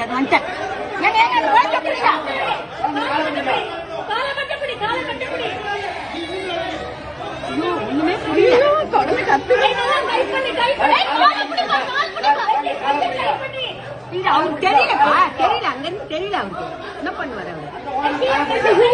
நம்ம வந்துட்டேன் ஒண்ணுமே புரியல அவருக்கு தெரியலப்பா தெரியல அங்க இருந்து தெரியல அவருக்கு என்ன பண்ணுவாரு அவரு